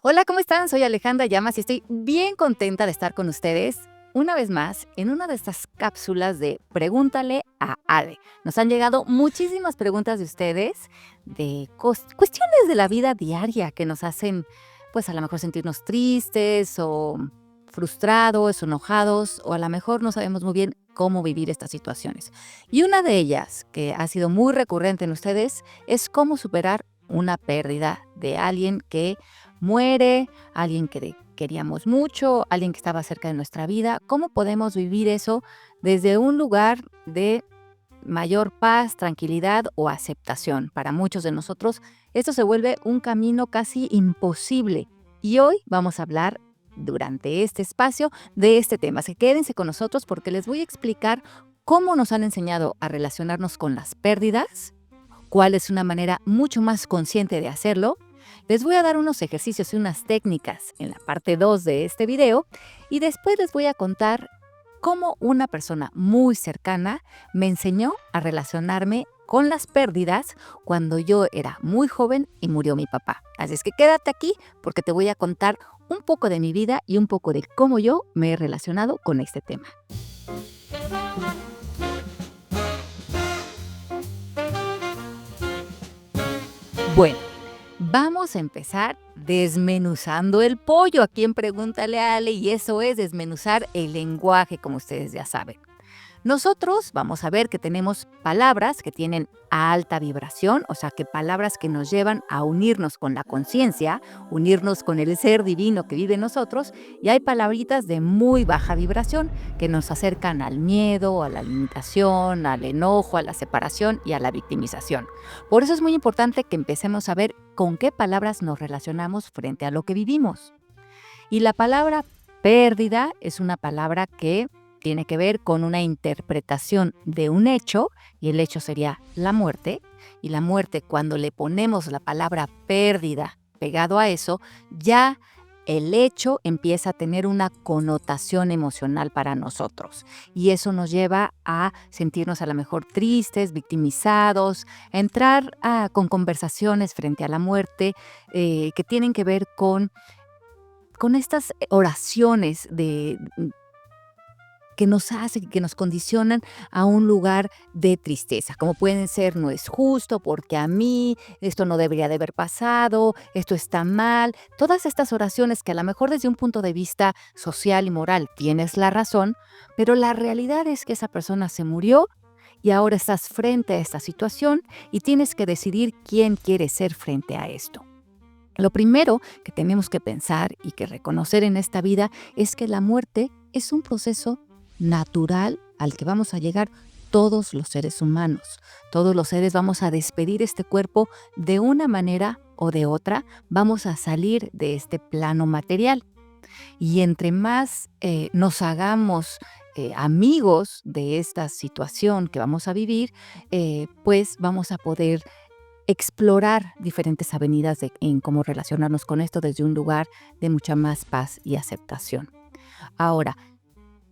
Hola, ¿cómo están? Soy Alejandra Llamas y estoy bien contenta de estar con ustedes una vez más en una de estas cápsulas de Pregúntale a Ale. Nos han llegado muchísimas preguntas de ustedes de cuestiones de la vida diaria que nos hacen, pues a lo mejor sentirnos tristes o frustrados, enojados o a lo mejor no sabemos muy bien cómo vivir estas situaciones. Y una de ellas, que ha sido muy recurrente en ustedes, es cómo superar una pérdida de alguien que muere, alguien que queríamos mucho, alguien que estaba cerca de nuestra vida. ¿Cómo podemos vivir eso desde un lugar de mayor paz, tranquilidad o aceptación? Para muchos de nosotros, esto se vuelve un camino casi imposible. Y hoy vamos a hablar durante este espacio de este tema. Así que quédense con nosotros porque les voy a explicar cómo nos han enseñado a relacionarnos con las pérdidas, cuál es una manera mucho más consciente de hacerlo. Les voy a dar unos ejercicios y unas técnicas en la parte 2 de este video y después les voy a contar cómo una persona muy cercana me enseñó a relacionarme con las pérdidas cuando yo era muy joven y murió mi papá. Así es que quédate aquí porque te voy a contar un poco de mi vida y un poco de cómo yo me he relacionado con este tema. Bueno, vamos a empezar desmenuzando el pollo. A quien pregúntale a Ale, y eso es desmenuzar el lenguaje, como ustedes ya saben. Nosotros vamos a ver que tenemos palabras que tienen alta vibración, o sea, que palabras que nos llevan a unirnos con la conciencia, unirnos con el ser divino que vive en nosotros, y hay palabritas de muy baja vibración que nos acercan al miedo, a la limitación, al enojo, a la separación y a la victimización. Por eso es muy importante que empecemos a ver con qué palabras nos relacionamos frente a lo que vivimos. Y la palabra pérdida es una palabra que tiene que ver con una interpretación de un hecho, y el hecho sería la muerte, y la muerte, cuando le ponemos la palabra pérdida pegado a eso, ya el hecho empieza a tener una connotación emocional para nosotros, y eso nos lleva a sentirnos a lo mejor tristes, victimizados, a entrar con conversaciones frente a la muerte que tienen que ver con estas oraciones que nos hacen, que nos condicionan a un lugar de tristeza, como pueden ser: no es justo, porque a mí, esto no debería de haber pasado, esto está mal. Todas estas oraciones que a lo mejor desde un punto de vista social y moral tienes la razón, pero la realidad es que esa persona se murió y ahora estás frente a esta situación y tienes que decidir quién quieres ser frente a esto. Lo primero que tenemos que pensar y que reconocer en esta vida es que la muerte es un proceso natural al que vamos a llegar todos los seres humanos. Todos los seres vamos a despedir este cuerpo de una manera o de otra, vamos a salir de este plano material. Y entre más nos hagamos amigos de esta situación que vamos a vivir, pues vamos a poder explorar diferentes avenidas en cómo relacionarnos con esto desde un lugar de mucha más paz y aceptación. Ahora,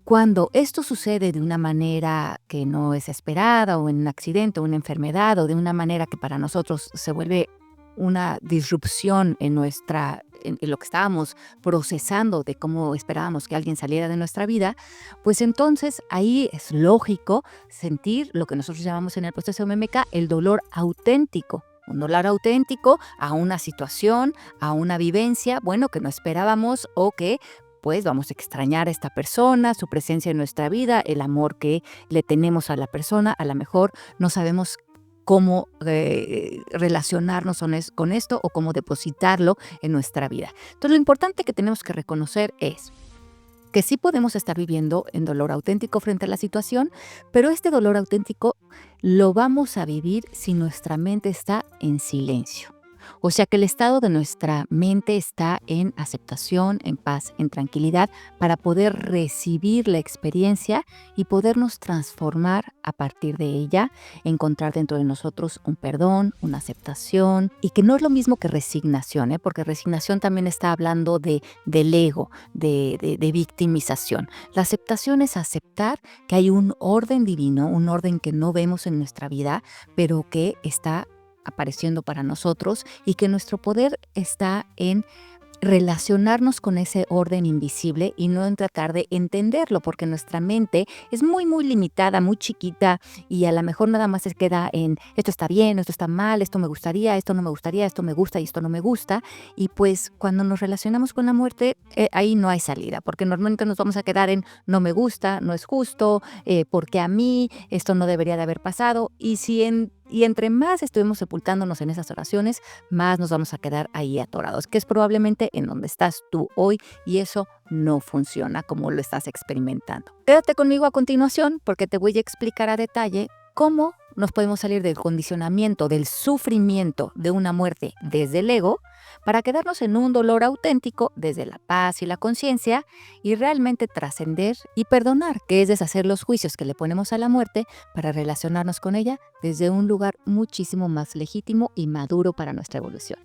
cuando esto sucede de una manera que no es esperada, o en un accidente, o una enfermedad, o de una manera que para nosotros se vuelve una disrupción en lo que estábamos procesando de cómo esperábamos que alguien saliera de nuestra vida, pues entonces ahí es lógico sentir lo que nosotros llamamos en el proceso MMK el dolor auténtico. Un dolor auténtico a una situación, a una vivencia, bueno, que no esperábamos o que pues vamos a extrañar a esta persona, su presencia en nuestra vida, el amor que le tenemos a la persona. A lo mejor no sabemos cómo relacionarnos con esto o cómo depositarlo en nuestra vida. Entonces, lo importante que tenemos que reconocer es que sí podemos estar viviendo en dolor auténtico frente a la situación, pero este dolor auténtico lo vamos a vivir si nuestra mente está en silencio. O sea que el estado de nuestra mente está en aceptación, en paz, en tranquilidad, para poder recibir la experiencia y podernos transformar a partir de ella, encontrar dentro de nosotros un perdón, una aceptación, y que no es lo mismo que resignación, porque resignación también está hablando del ego, de victimización. La aceptación es aceptar que hay un orden divino, un orden que no vemos en nuestra vida, pero que está apareciendo para nosotros y que nuestro poder está en relacionarnos con ese orden invisible y no en tratar de entenderlo, porque nuestra mente es muy, muy limitada, muy chiquita y a lo mejor nada más se queda en esto está bien, esto está mal, esto me gustaría, esto no me gustaría, esto me gusta y esto no me gusta. Y pues cuando nos relacionamos con la muerte, ahí no hay salida, porque normalmente nos vamos a quedar en no me gusta, no es justo, porque a mí esto no debería de haber pasado. Y entre más estuvimos sepultándonos en esas oraciones, más nos vamos a quedar ahí atorados, que es probablemente en donde estás tú hoy y eso no funciona como lo estás experimentando. Quédate conmigo a continuación porque te voy a explicar a detalle cómo nos podemos salir del condicionamiento, del sufrimiento de una muerte desde el ego para quedarnos en un dolor auténtico desde la paz y la conciencia y realmente trascender y perdonar, que es deshacer los juicios que le ponemos a la muerte para relacionarnos con ella desde un lugar muchísimo más legítimo y maduro para nuestra evolución.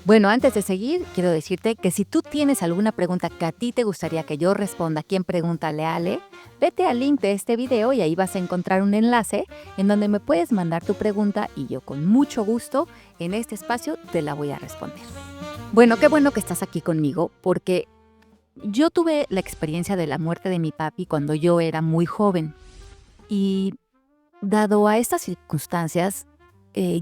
Bueno, antes de seguir, quiero decirte que si tú tienes alguna pregunta que a ti te gustaría que yo responda aquí en Pregúntale a Ale, vete al link de este video y ahí vas a encontrar un enlace en donde me puedes mandar tu pregunta y yo con mucho gusto en este espacio te la voy a responder. Bueno, qué bueno que estás aquí conmigo porque yo tuve la experiencia de la muerte de mi papi cuando yo era muy joven y dado a estas circunstancias,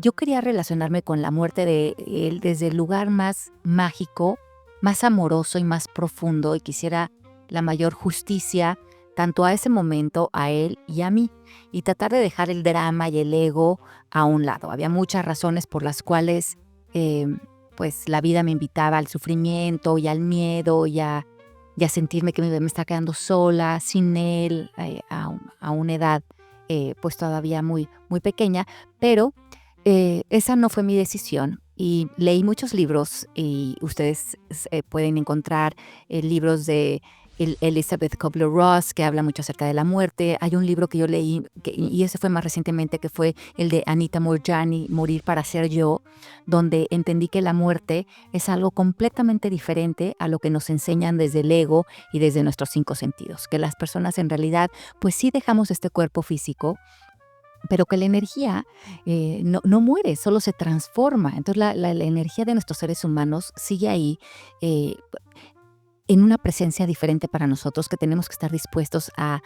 yo quería relacionarme con la muerte de él desde el lugar más mágico, más amoroso y más profundo y quisiera la mayor justicia tanto a ese momento, a él y a mí, y tratar de dejar el drama y el ego a un lado. Había muchas razones por las cuales eh, pues la vida me invitaba al sufrimiento y al miedo y a sentirme que me está quedando sola, sin él, a una edad pues todavía muy, muy pequeña, pero esa no fue mi decisión y leí muchos libros y ustedes pueden encontrar libros de Elizabeth Kubler-Ross que habla mucho acerca de la muerte. Hay un libro que yo leí y ese fue más recientemente que fue el de Anita Moorjani, Morir para ser yo, donde entendí que la muerte es algo completamente diferente a lo que nos enseñan desde el ego y desde nuestros 5 sentidos, que las personas en realidad pues sí dejamos este cuerpo físico, pero que la energía no muere, solo se transforma. Entonces la energía de nuestros seres humanos sigue ahí eh, en una presencia diferente para nosotros que tenemos que estar dispuestos a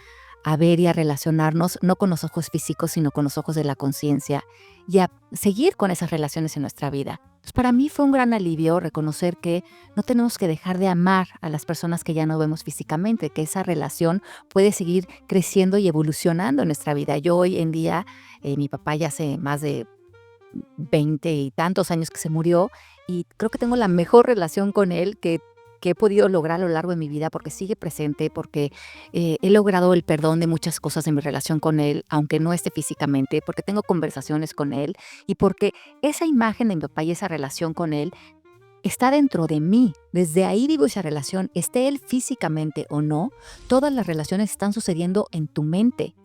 ver y a relacionarnos, no con los ojos físicos, sino con los ojos de la conciencia y a seguir con esas relaciones en nuestra vida. Entonces, para mí fue un gran alivio reconocer que no tenemos que dejar de amar a las personas que ya no vemos físicamente, que esa relación puede seguir creciendo y evolucionando en nuestra vida. Yo hoy en día, mi papá ya hace más de 20 y tantos años que se murió y creo que tengo la mejor relación con él que he podido lograr a lo largo de mi vida porque sigue presente, porque he logrado el perdón de muchas cosas en mi relación con él, aunque no esté físicamente, porque tengo conversaciones con él y porque esa imagen de mi papá y esa relación con él está dentro de mí. Desde ahí vivo esa relación, esté él físicamente o no, todas las relaciones están sucediendo en tu mente.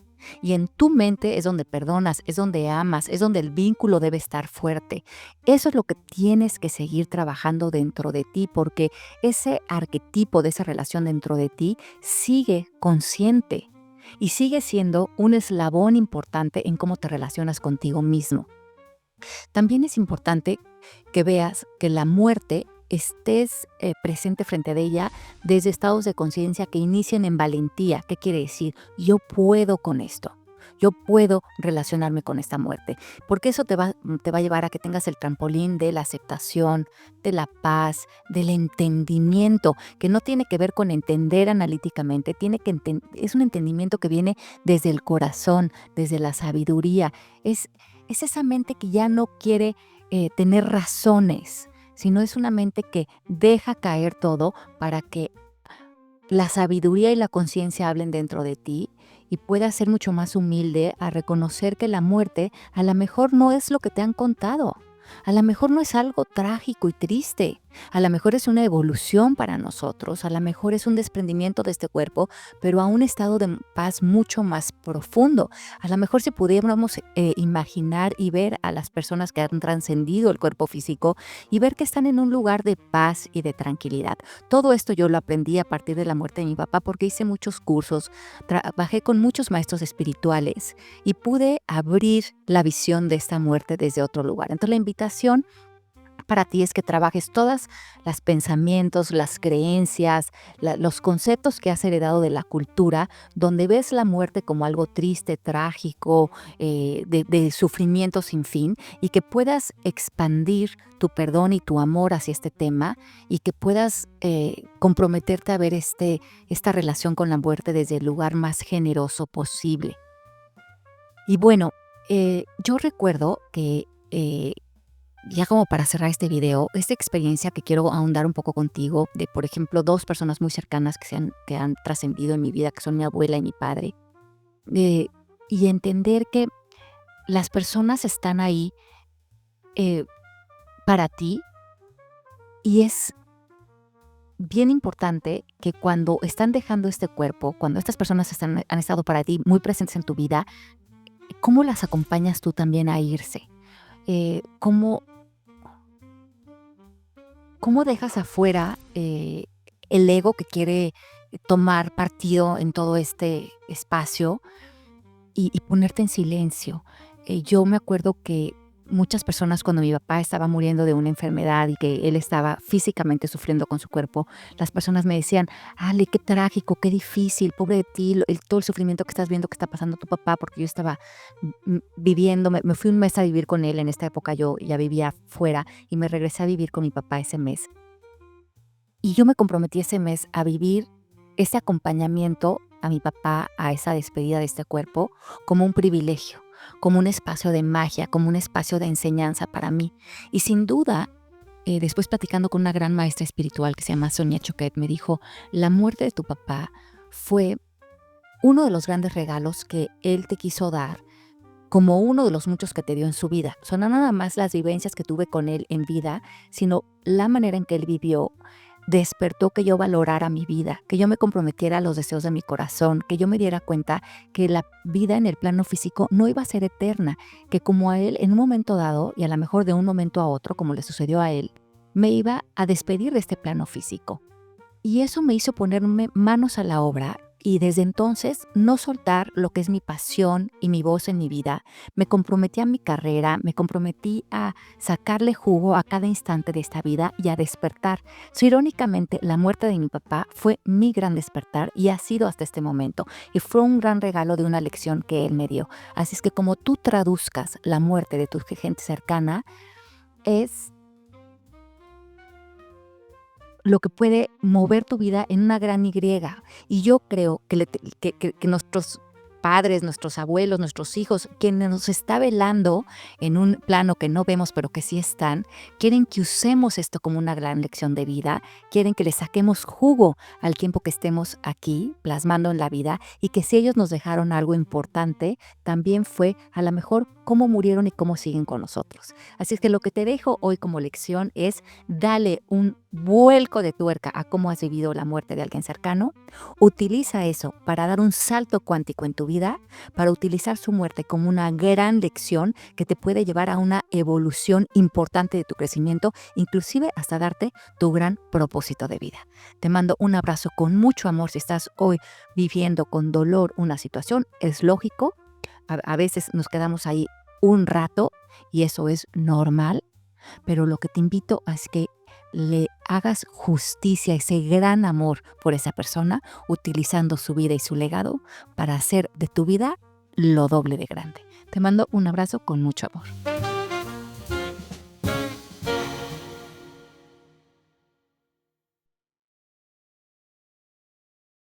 Y en tu mente es donde perdonas, es donde amas, es donde el vínculo debe estar fuerte. Eso es lo que tienes que seguir trabajando dentro de ti, porque ese arquetipo de esa relación dentro de ti sigue consciente y sigue siendo un eslabón importante en cómo te relacionas contigo mismo. También es importante que veas que la muerte estés presente frente a ella desde estados de conciencia que inicien en valentía. ¿Qué quiere decir? Yo puedo con esto. Yo puedo relacionarme con esta muerte, porque eso te va a llevar a que tengas el trampolín de la aceptación, de la paz, del entendimiento, que no tiene que ver con entender analíticamente, es un entendimiento que viene desde el corazón, desde la sabiduría. Es esa mente que ya no quiere tener razones, sino es una mente que deja caer todo para que la sabiduría y la conciencia hablen dentro de ti y puedas ser mucho más humilde a reconocer que la muerte a lo mejor no es lo que te han contado. A lo mejor no es algo trágico y triste, a lo mejor es una evolución para nosotros, a lo mejor es un desprendimiento de este cuerpo, pero a un estado de paz mucho más profundo. A lo mejor si pudiéramos imaginar y ver a las personas que han trascendido el cuerpo físico y ver que están en un lugar de paz y de tranquilidad. Todo esto yo lo aprendí a partir de la muerte de mi papá porque hice muchos cursos, trabajé con muchos maestros espirituales y pude abrir la visión de esta muerte desde otro lugar. Entonces la invitación para ti es que trabajes todas los pensamientos, las creencias, los conceptos que has heredado de la cultura, donde ves la muerte como algo triste, trágico, de sufrimiento sin fin, y que puedas expandir tu perdón y tu amor hacia este tema y que puedas comprometerte a ver esta relación con la muerte desde el lugar más generoso posible. Y bueno, yo recuerdo que ya como para cerrar este video, esta experiencia que quiero ahondar un poco contigo, de por ejemplo, dos personas muy cercanas que han trascendido en mi vida, que son mi abuela y mi padre, eh, y entender que las personas están ahí eh, para ti, y es bien importante que cuando están dejando este cuerpo, cuando estas personas han estado para ti muy presentes en tu vida, ¿cómo las acompañas tú también a irse? ¿Cómo dejas afuera el ego que quiere tomar partido en todo este espacio y ponerte en silencio? Yo me acuerdo que muchas personas, cuando mi papá estaba muriendo de una enfermedad y que él estaba físicamente sufriendo con su cuerpo, las personas me decían: Ale, qué trágico, qué difícil, pobre de ti, todo el sufrimiento que estás viendo que está pasando a tu papá, porque yo estaba viviendo, me fui un mes a vivir con él. En esta época yo ya vivía fuera y me regresé a vivir con mi papá ese mes. Y yo me comprometí ese mes a vivir ese acompañamiento a mi papá, a esa despedida de este cuerpo, como un privilegio, como un espacio de magia, como un espacio de enseñanza para mí. Y sin duda, después platicando con una gran maestra espiritual que se llama Sonia Choquet, me dijo: la muerte de tu papá fue uno de los grandes regalos que él te quiso dar, como uno de los muchos que te dio en su vida. Son no nada más las vivencias que tuve con él en vida, sino la manera en que él vivió. Despertó que yo valorara mi vida, que yo me comprometiera a los deseos de mi corazón, que yo me diera cuenta que la vida en el plano físico no iba a ser eterna, que como a él en un momento dado, y a lo mejor de un momento a otro, como le sucedió a él, me iba a despedir de este plano físico. Y eso me hizo ponerme manos a la obra y desde entonces no soltar lo que es mi pasión y mi voz en mi vida. Me comprometí a mi carrera, me comprometí a sacarle jugo a cada instante de esta vida y a despertar. So, irónicamente, la muerte de mi papá fue mi gran despertar y ha sido hasta este momento. Y fue un gran regalo de una lección que él me dio. Así es que como tú traduzcas la muerte de tu gente cercana, es lo que puede mover tu vida en una gran Y. Y yo creo que nuestros padres, nuestros abuelos, nuestros hijos, quienes nos está velando en un plano que no vemos pero que sí están, quieren que usemos esto como una gran lección de vida, quieren que le saquemos jugo al tiempo que estemos aquí plasmando en la vida, y que si ellos nos dejaron algo importante, también fue a lo mejor cómo murieron y cómo siguen con nosotros. Así es que lo que te dejo hoy como lección es: dale un vuelco de tuerca a cómo has vivido la muerte de alguien cercano. Utiliza eso para dar un salto cuántico en tu vida, para utilizar su muerte como una gran lección que te puede llevar a una evolución importante de tu crecimiento, inclusive hasta darte tu gran propósito de vida. Te mando un abrazo con mucho amor. Si estás hoy viviendo con dolor una situación, es lógico. A veces nos quedamos ahí un rato y eso es normal, pero lo que te invito es que le hagas justicia a ese gran amor por esa persona, utilizando su vida y su legado para hacer de tu vida lo doble de grande. Te mando un abrazo con mucho amor.